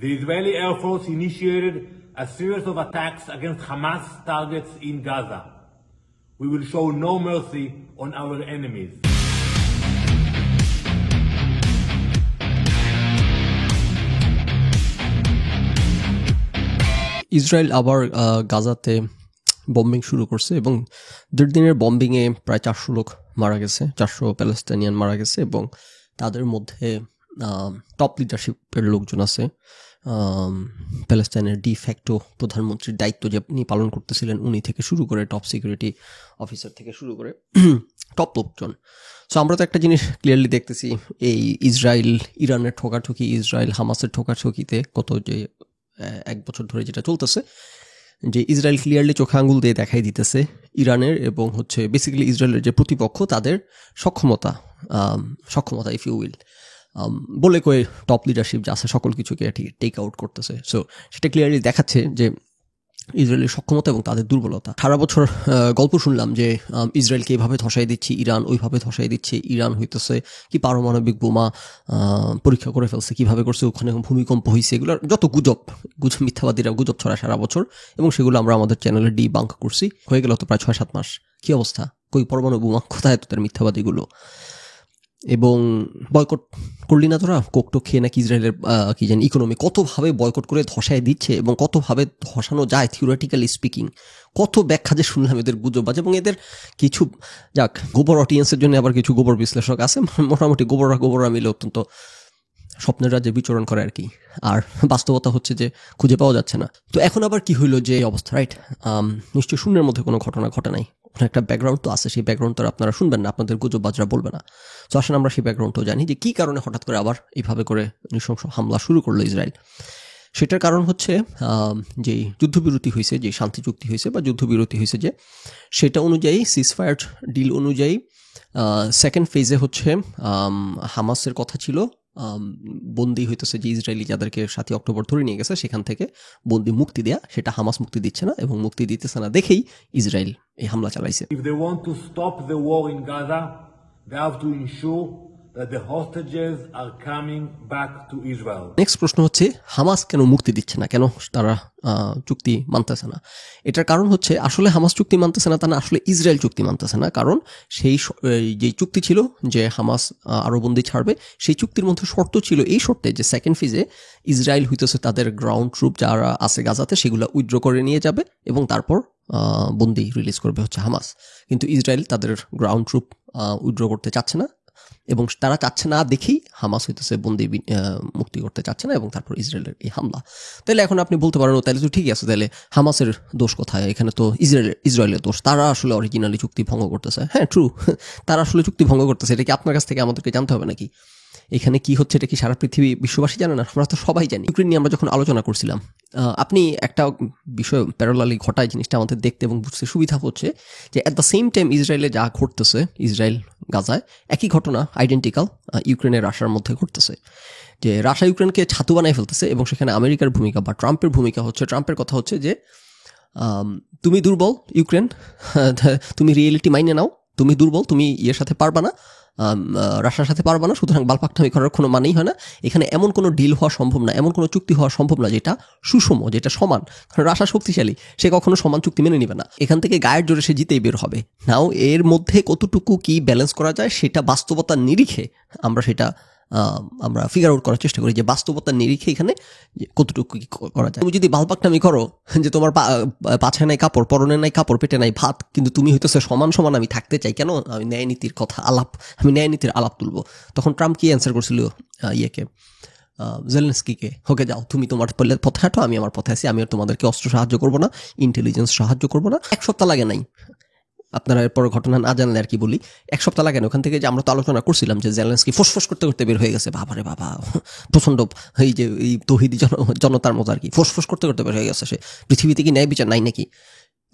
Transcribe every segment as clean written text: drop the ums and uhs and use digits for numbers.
The Israeli Air Force initiated a series of attacks against Hamas targets in Gaza. We will show no mercy on our enemies. Israel আবার গাজাতে bombing শুরু করছে এবং 1.5 দিনের বম্বিংয়ে প্রায় 400 লোক মারা গেছে, 400 প্যালেস্টাইনিয়ান মারা গেছে এবং তাদের মধ্যে টপ লিডারশিপের লোকজন আছে। প্যালেস্টাইনের ডিফ্যাক্টো প্রধানমন্ত্রীর দায়িত্ব যে উনি পালন করতেছিলেন উনি থেকে শুরু করে টপ সিকিউরিটি অফিসার থেকে শুরু করে টপ লোকজন। সো আমরা তো একটা জিনিস ক্লিয়ারলি দেখতেছি, এই ইসরায়েল ইরানের ঠোকাঠুকি, ইসরায়েল হামাসের ঠোকাঠুকিতে গত যে 1 বছর ধরে যেটা চলতেছে, যে ইসরায়েল ক্লিয়ারলি চোখে আঙুল দিয়ে দেখাই দিতেছে ইরানের এবং বেসিক্যালি ইসরায়েলের যে প্রতিপক্ষ তাদের সক্ষমতা ইফ ইউ উইল বলে কয়ে টপ লিডারশিপ যা আছে সকল কিছুকে টেক আউট করতেছে। সো সেটা ক্লিয়ারলি দেখাচ্ছে যে ইসরায়েলের সক্ষমতা এবং তাদের দুর্বলতা। সারা বছর গল্প শুনলাম যে ইসরায়েলকে এইভাবে ধসাই দিচ্ছে ইরান, ওইভাবে ধসাই দিচ্ছে ইরান, হইতেছে কি পারমাণবিক বোমা পরীক্ষা করে ফেলছে, কিভাবে করছে, ওখানে ভূমিকম্প হয়েছে, এগুলোর যত গুজব মিথ্যাবাদীরা গুজব ছড়ায় সারা বছর এবং সেগুলো আমরা আমাদের চ্যানেলে ডিবাঙ্ক করছি। হয়ে গেল তো প্রায় 6-7 মাস। কি অবস্থা? কই পরমাণু বোমা কোথায় তোদের মিথ্যাবাদীগুলো? এবং বয়কট করলি না তোরা? কোকটো খেয়ে নাকি ইসরায়েলের কি জানি ইকোনমি কতভাবে বয়কট করে ধসায় দিচ্ছে এবং কতভাবে ধসানো যায় থিওরিটিক্যালি স্পিকিং, কত ব্যাখ্যা যে শুনলাম এদের গুজববাজ। এবং এদের কিছু যাক গোবর অডিয়েন্সের জন্য আবার কিছু গোবর বিশ্লেষক আছে, মোটামুটি গোবররা মিলে অত্যন্ত স্বপ্নের রাজ্যে বিচরণ করে আর কি। আর বাস্তবতা হচ্ছে যে খুঁজে পাওয়া যাচ্ছে না। তো এখন আবার কি হইলো যে অবস্থা, রাইট? নিশ্চয়ই শূন্যের মধ্যে কোনো ঘটনা ঘটে নাই, একটা ব্যাকগ্রাউন্ড তো আছে, সেই ব্যাকগ্রাউন্ড তো আপনারা শুনবেন না, আপনাদের গুজববাজরা বলবে না। তো আসলে আমরা সেই ব্যাকগ্রাউন্ডটাও জানি যে কী কারণে হঠাৎ করে আবার এইভাবে করে নৃশংস হামলা শুরু করলো ইসরায়েল। সেটার কারণ হচ্ছে যে যুদ্ধবিরতি হয়েছে, যে শান্তি চুক্তি হয়েছে বা যুদ্ধবিরতি হয়েছে, যে সেটা অনুযায়ী সিজফায়ার ডিল অনুযায়ী সেকেন্ড ফেজে হচ্ছে হামাসের কথা ছিল বন্দি হইতেছে যে ইসরায়েলি যাদেরকে 7 অক্টোবর ধরে নিয়ে গেছে সেখান থেকে বন্দি মুক্তি দেয়া, সেটা হামাস মুক্তি দিচ্ছে না এবং মুক্তি দিতেছে না দেখেই ইসরায়েল এই হামলা চালাইছে। If they want to stop the war in Gaza, they have to ensure that the hostages are coming back to Israel. Next প্রশ্ন হচ্ছে হামাস কেন মুক্তি দিচ্ছে না, কেন তারা চুক্তি মানতেছে না? এটার কারণ হচ্ছে আসলে হামাস চুক্তি মানতেছে না তা না, আসলে ইসরায়েল চুক্তি মানতেছে না। কারণ সেই যে চুক্তি ছিল যে হামাস আরো বন্দি ছাড়বে, সেই চুক্তির মধ্যে শর্ত ছিল এই শর্তে যে সেকেন্ড ফেজে ইসরায়েল হইতেছে তাদের গ্রাউন্ড ট্রুপ যারা আছে গাজাতে সেগুলো উইথড্র করে নিয়ে যাবে এবং তারপর বন্দি রিলিজ করবে হচ্ছে হামাস। কিন্তু ইসরায়েল তাদের গ্রাউন্ড ট্রুপ উইথড্র করতে চাচ্ছে না এবং তারা চাচ্ছে না দেখেই হামাস হইতেছে বন্দি মুক্তি করতে চাচ্ছে না এবং তারপর ইসরায়েলের এই হামলা। তাহলে এখন আপনি বলতে পারেন তাহলে তো ঠিকই আছে, তাহলে হামাসের দোষ কোথায়? এখানে তো ইসরায়েলের দোষ, তারা আসলে অরিজিনালি চুক্তি ভঙ্গ করতেছে। হ্যাঁ ট্রু, তারা আসলে চুক্তি ভঙ্গ করতেছে, এটা কি আপনার কাছ থেকে আমাদেরকে জানতে হবে নাকি? এখানে কি হচ্ছে এটা কি সারা পৃথিবী বিশ্ববাসী জানে না? আমরা তো সবাই জানি। ইউক্রেন নিয়ে আমরা যখন আলোচনা করছিলাম, আপনি একটা বিষয় প্যারালালি ঘটায় জিনিসটা আমাদের দেখতে এবং বুঝতে সুবিধা হচ্ছে যে অ্যাট দ্য সেম টাইম ইসরায়েলে যা ঘটতেছে, ইসরায়েল গাজায় একই ঘটনা আইডেন্টিক্যাল ইউক্রেনের রাশিয়ার মধ্যে ঘটতেছে। যে রাশিয়া ইউক্রেনকে ছাতু বানায় ফেলতেছে এবং সেখানে আমেরিকার ভূমিকা বা ট্রাম্পের ভূমিকা হচ্ছে, ট্রাম্পের কথা হচ্ছে যে তুমি দুর্বল ইউক্রেন, তুমি রিয়েলিটি মাইনে নাও, তুমি দুর্বল, তুমি ইয়ের সাথে পারবা না, রাশিয়ার সাথে পারবা না, সুতরাং বালপাকনামি করার কোনো মানেই হয় না। এখানে এমন কোনো ডিল হওয়া সম্ভব না, এমন কোনো চুক্তি হওয়া সম্ভব না যেটা সুষম, যেটা সমান। কারণ রাশিয়া শক্তিশালী, সে কখনো সমান চুক্তি মেনে নেবে না। এখান থেকে গায়ের জোরে সে জিতেই বের হবে। নাও এর মধ্যে কতটুকু কি ব্যালেন্স করা যায় সেটা বাস্তবতার নিরিখে আমরা ফিগার আউট করার চেষ্টা করি যে বাস্তবতার নিরিখে এখানে কতটুকু কি করা যায়। তুমি যদি বালপাকনামি করো যে তোমার পাছায় নাই কাপড়, পরনে নাই কাপড়, পেটে নাই ভাত, কিন্তু তুমি হইতেছে সমান সমান আমি থাকতে চাই, কেন? আমি ন্যায় নীতির আমি ন্যায় নীতির আলাপ তুলবো। তখন ট্রাম্প কি অ্যান্সার করছিল জেলেনস্কিকে, হোকে যাও, তুমি তোমার পথে হাঁটো, আমি আমার পথে আছি, আমি আর তোমাদেরকে অস্ত্র সাহায্য করবো না, ইন্টেলিজেন্স সাহায্য করবো না। 1 সপ্তাহ লাগে নাই, আপনারা এরপর ঘটনা না জানলে আর কি বলি, 1 সপ্তাহ লাগে না। ওখান থেকে যে আমরা তো আলোচনা করছিলাম যে জেলেনস্কি ফোসফোস করতে করতে বের হয়ে গেছে, বাবারে বাবা, প্রচণ্ড এই যে এই তৌহিদি জনতার মতো আর কি, ফোসফোস করতে করতে বের হয়ে গেছে সে, পৃথিবীতে কি ন্যায় বিচার নাই নাকি?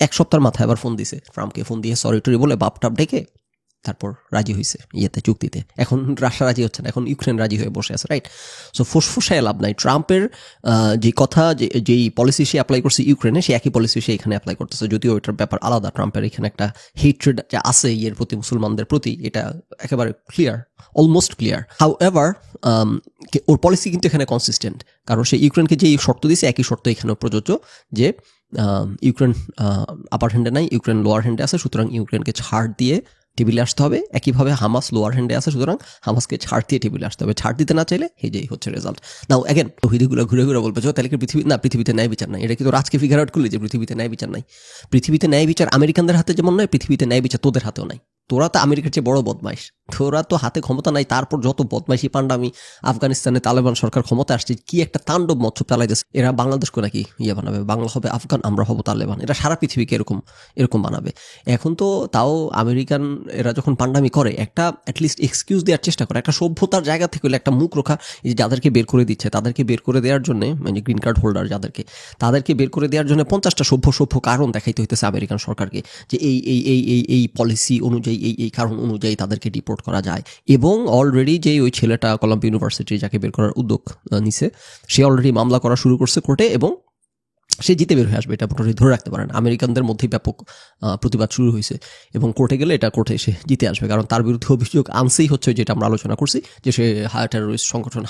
1 সপ্তাহের মাথায় আবার ফোন দিছে ট্রাম্পকে, ফোন দিয়ে সরি টরি বলে বাপ টাপ ডেকে তারপর রাজি হয়েছে ইয়েতে চুক্তিতে, এখন রাশিয়া রাজি হচ্ছে না, এখন ইউক্রেন রাজি হয়ে বসে আছে, রাইট? সো ফুসফুসায় লাভ নাই। ট্রাম্পের যে কথা, যেই পলিসি সে অ্যাপ্লাই করছে ইউক্রেনে, সে একই পলিসি সে এখানে অ্যাপ্লাই করতেছে, যদিও এটার ব্যাপার আলাদা। ট্রাম্পের এখানে একটা হেট্রেড যে আছে ইয়ের প্রতি, মুসলমানদের প্রতি, এটা একেবারে clear, almost clear. How ever or policy কিন্তু এখানে কনসিস্টেন্ট, কারণ সে ইউক্রেনকে যে শর্ত দিয়েছে একই শর্ত এখানেও প্রযোজ্য, যে ইউক্রেন আপার হ্যান্ডে নাই, ইউক্রেন লোয়ার হ্যান্ডে আছে, সুতরাং ইউক্রেনকে ছাড় দিয়ে টেবিলে আসতে হবে। একইভাবে হামাস লোয়ার হ্যান্ডে আছে, সুতরাং হামাসকে ছাড় দিয়ে টেবিলে আসতে হবে। ছাড় দিতে না চাইলে যেই হচ্ছে রেজাল্ট। নাও অ্যাগেন তৌহিদিগুলো ঘুরে ঘুরে বলবে তাহলে কি পৃথিবীতে ন্যায় বিচার নাই? এটা কিন্তু আজকে ফিগার আউট করলে যে পৃথিবীতে ন্যায় বিচার নাই। পৃথিবীতে ন্যায় বিচার আমেরিকানদের হাতে যেমন নয়, পৃথিবীতে ন্যায় বিচার তোদের হাতেও নাই। তোরা তো আমেরিকার চেয়ে বড় বদমাইশ, তোরা তো হাতে ক্ষমতা নাই, তারপর যত বদমাইশি পান্ডামি। আফগানিস্তানে তালেবান সরকার ক্ষমতা আসছে, কি একটা তাণ্ডব মৎস্য চালাইতেছে। এরা বাংলাদেশকে নাকি ইয়ে বানাবে, বাংলা হবে আফগান, আমরা হব তালেবান। এরা সারা পৃথিবীকে এরকম বানাবে। এখন তো তাও আমেরিকান এরা যখন পান্ডামি করে, একটা অ্যাটলিস্ট এক্সকিউজ দেওয়ার চেষ্টা করে, একটা সভ্যতার জায়গা থেকে হলে একটা মুখ রক্ষা। এই যাদেরকে বের করে দিচ্ছে, তাদেরকে বের করে দেওয়ার জন্য, মানে গ্রিন কার্ড হোল্ডার তাদেরকে বের করে দেওয়ার জন্য 50টা সভ্য কারণ দেখাইতে হইতেছে আমেরিকান সরকারকে, যে এই পলিসি অনুযায়ী, এই কারণ অনুযায়ী তাদেরকে ডিপোর্ট করা যায়। এবং অলরেডি যে ওই ছেলেটা কলাম্বিয়া ইউনিভার্সিটি যাকে বের করার উদ্যোগ নিছে, সে অলরেডি মামলা করা শুরু করছে কোর্টে, এবং সে জিতে বের হয়ে আসবে, এটা মোটামুটি ধরে রাখতে পারেন। আমেরিকানদের মধ্যেই ব্যাপক প্রতিবাদ শুরু হয়েছে, এবং কোর্টে গেলে এটা কোর্টে এসে জিতে আসবে, কারণ তার বিরুদ্ধে অভিযোগ আনছেই হচ্ছে যেটা আমরা আলোচনা করছি, যে সে টেরোরিস্ট সংগঠন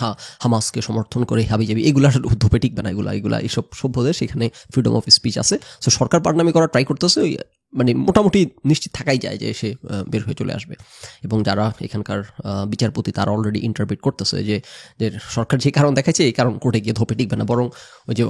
হামাসকে সমর্থন করে হাবিজাবি, এগুলার ধোপে টিকবে না। এগুলা এইসব সভ্যদের সেখানে ফ্রিডম অফ স্পিচ আছে। সো সরকার পান্ডামি করার ট্রাই করতেছে, মানে মোটামুটি নিশ্চিত থাকাই যায় যে সে বের হয়ে চলে আসবে। এবং যারা এখানকার বিচারপতি, তারা অলরেডি ইন্টারপ্রিট করতেছে যে সরকার যে কারণ দেখাচ্ছে, এই কারণ কোর্টে গিয়ে ধোপে টিকবে না, বরং ওই যে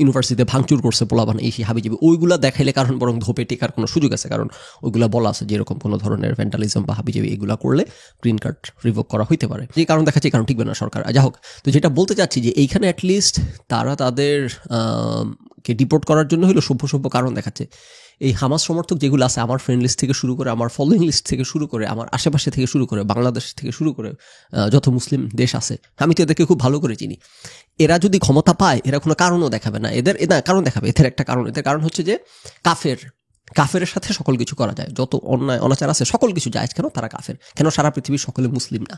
ইউনিভার্সিটিতে ভাঙচুর করছে পোলাবান, এই সে হাবিজাবি, ওইগুলা দেখাইলে কারণ বরং ধোপে টেকার কোনো সুযোগ আছে। কারণ ওইগুলা বলা আছে যেরকম কোনো ধরনের ভ্যান্ডালিজম বা হাবিজাবি এগুলা করলে গ্রিন কার্ড রিভোক করা হইতে পারে। যে কারণ দেখাচ্ছে, এই কারণ টিকবে না সরকার। যা হোক, তো যেটা বলতে চাচ্ছি যে এইখানে অ্যাটলিস্ট তারা তাদের কে ডিপোর্ট করার জন্য হলো সভ্য কারণ দেখাচ্ছে। এই হামাস সমর্থক যেগুলো আছে, আমার ফ্রেন্ড লিস্ট থেকে শুরু করে, আমার ফলোয়িং লিস্ট থেকে শুরু করে, আমার আশেপাশে থেকে শুরু করে, বাংলাদেশ থেকে শুরু করে যত মুসলিম দেশ আছে, আমি তো এদেরকে খুব ভালো করে চিনি। এরা যদি ক্ষমতা পায়, এরা কোনো কারণও দেখাবে না। কারণ দেখাবে, এদের একটা কারণ। এদের কারণ হচ্ছে যে কাফেরের সাথে সকল কিছু করা যায়, যত অন্যায় অনাচার আছে সকল কিছু যায়। কেন তারা কাফের? কেন সারা পৃথিবীর সকলে মুসলিম না?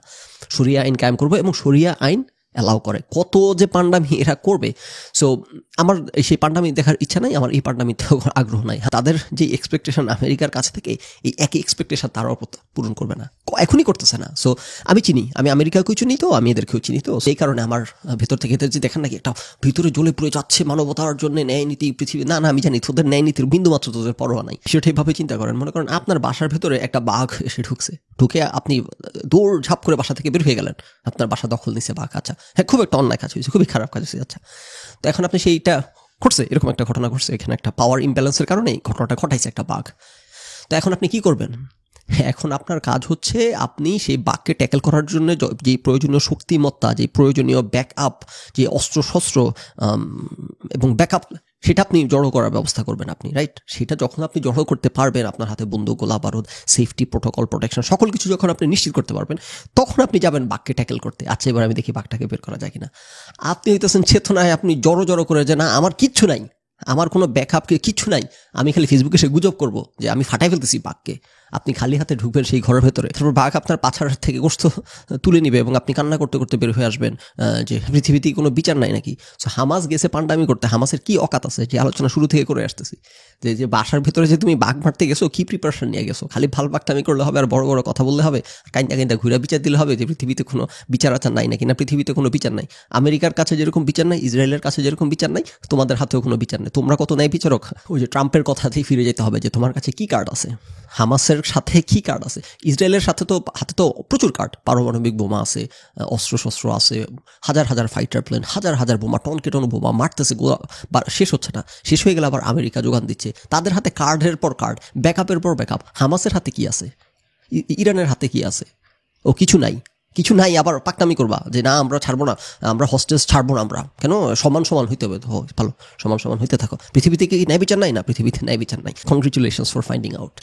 শরিয়া আইন কায়েম করবো, এবং শরিয়া আইন অ্যালাউ করে। কত যে পান্ডামি এরা করবে। সো আমার সেই পান্ডামি দেখার ইচ্ছা নাই, আমার এই পান্ডামিতে আগ্রহ নাই। তাদের যে এক্সপেকটেশন আমেরিকার কাছ থেকে, এই একই এক্সপেকটেশন তারাও পূরণ করবে না, এখনই করতেছে না। সো আমি চিনি, আমি আমেরিকাকেও চিনি, তো আমি এদেরকেও চিনি, তো সেই কারণে আমার ভেতর থেকে এদের যে দেখেন নাকি একটা ভিতরে জ্বলে পুড়ে যাচ্ছে মানবতার জন্য, ন্যায় নীতি পৃথিবী, না আমি জানি তোদের ন্যায় নীতির বিন্দুমাত্র তোদের পরোয়া নাই। সেটা এইভাবে চিন্তা করেন। মনে করেন আপনার বাসার ভেতরে একটা বাঘ এসে ঢুকে আপনি দৌড় ঝাঁপ করে বাসা থেকে বের হয়ে গেলেন, আপনার বাসা দখল নিছে বাঘ। আচ্ছা, হ্যাঁ, খুব একটা অন্যায় কাজ হয়েছে, খুবই খারাপ কাজ হয়েছে। আচ্ছা, তো এখন আপনি সেইটা ঘটছে, এরকম একটা ঘটনা ঘটছে, এখানে একটা পাওয়ার ইমব্যালেন্সের কারণে ঘটনাটা ঘটাইছে একটা বাঘ। তো এখন আপনি কি করবেন? এখন আপনার কাজ হচ্ছে, আপনি সেই বাঘকে ট্যাকেল করার জন্য যে প্রয়োজনীয় শক্তিমত্তা, যে প্রয়োজনীয় ব্যাকআপ, যে অস্ত্রশস্ত্র এবং ব্যাকআপ, সেটা আপনি জড়ো করার ব্যবস্থা করবেন আপনি, রাইট? সেটা যখন আপনি জড়ো করতে পারবেন, আপনার হাতে বন্দুক, গোলা বারুদ, সেফটি প্রোটোকল, প্রোটেকশন, সকল কিছু যখন আপনি নিশ্চিত করতে পারবেন, তখন আপনি যাবেন বাঘকে ট্যাকেল করতে। আচ্ছা, এবার আমি দেখি বাঘটাকে বের করা যায় কিনা। আপনি হইতেছেন চেতনায়, আপনি জড়ো করে যে না আমার কিচ্ছু নাই, আমার কোনো ব্যাকআপকে কিচ্ছু নাই, আমি খালি ফেসবুকে সে গুজব করবো যে আমি ফাটাই ফেলতেছি বাঘকে। আপনি খালি হাতে ঢুকবেন সেই ঘরের ভেতরে, তারপর বাঘ আপনার পাছার থেকে গোস্ত তুলে নিবে, এবং আপনি কান্না করতে করতে বের হয়ে আসবেন যে পৃথিবীতে কোনো বিচার নাই নাকি। সো হামাস গেছে পান্ডামি করতে, হামাসের কি অকাত আছে, যে আলোচনা শুরু থেকে করে আসতেছি, যে বাসার ভেতরে যে তুমি বাঘ মারতে গেছো, কি প্রিপারেশন নিয়ে গেছো? খালি ভাল বাঘটামি করলে হবে, আর বড় বড় কথা বললে হবে, কাইন্দা ঘুরা বিচার দিলে হবে যে পৃথিবীতে কোনো বিচার আচার নাই নাকি? না, পৃথিবীতে কোনো বিচার নাই। আমেরিকার কাছে যেরকম বিচার নাই, ইসরায়েলের কাছে যেরকম বিচার নাই, তোমাদের হাতেও কোনো বিচার নেই। তোমরা কত ন্যায় বিচারক? ওই যে ট্রাম্পের কথাতেই ফিরে যেতে হবে, যে তোমার কাছে কি কার্ড আছে, হামাসের সাথে কি কার্ড আছে। ইসরায়েলের সাথে তো হাতে তো প্রচুর কার্ড, পারমাণবিক বোমা আছে, অস্ত্রশস্ত্র আছে, হাজার ফাইটার প্লেন, হাজার বোমা, টন বোমা মারতেছে, শেষ হচ্ছে না। শেষ হয়ে গেলে আবার আমেরিকা যোগান দিচ্ছে। তাদের হাতে কার্ডের পর কার্ড, ব্যাকআপের পর ব্যাকআপ। হামাসের হাতে কি আছে? ইরানের হাতে কি আছে? ও কিছু নাই। আবার পাকনামি করবা যে না আমরা ছাড়বো না, আমরা হস্টেজ ছাড়বো না। আমরা কেন? সমান হইতে হবে। ভালো, সমান হইতে থাকো। পৃথিবীতে কি ন্যায় বিচার নাই? না, পৃথিবীতে ন্যায় বিচার নাই। Congratulations for finding out.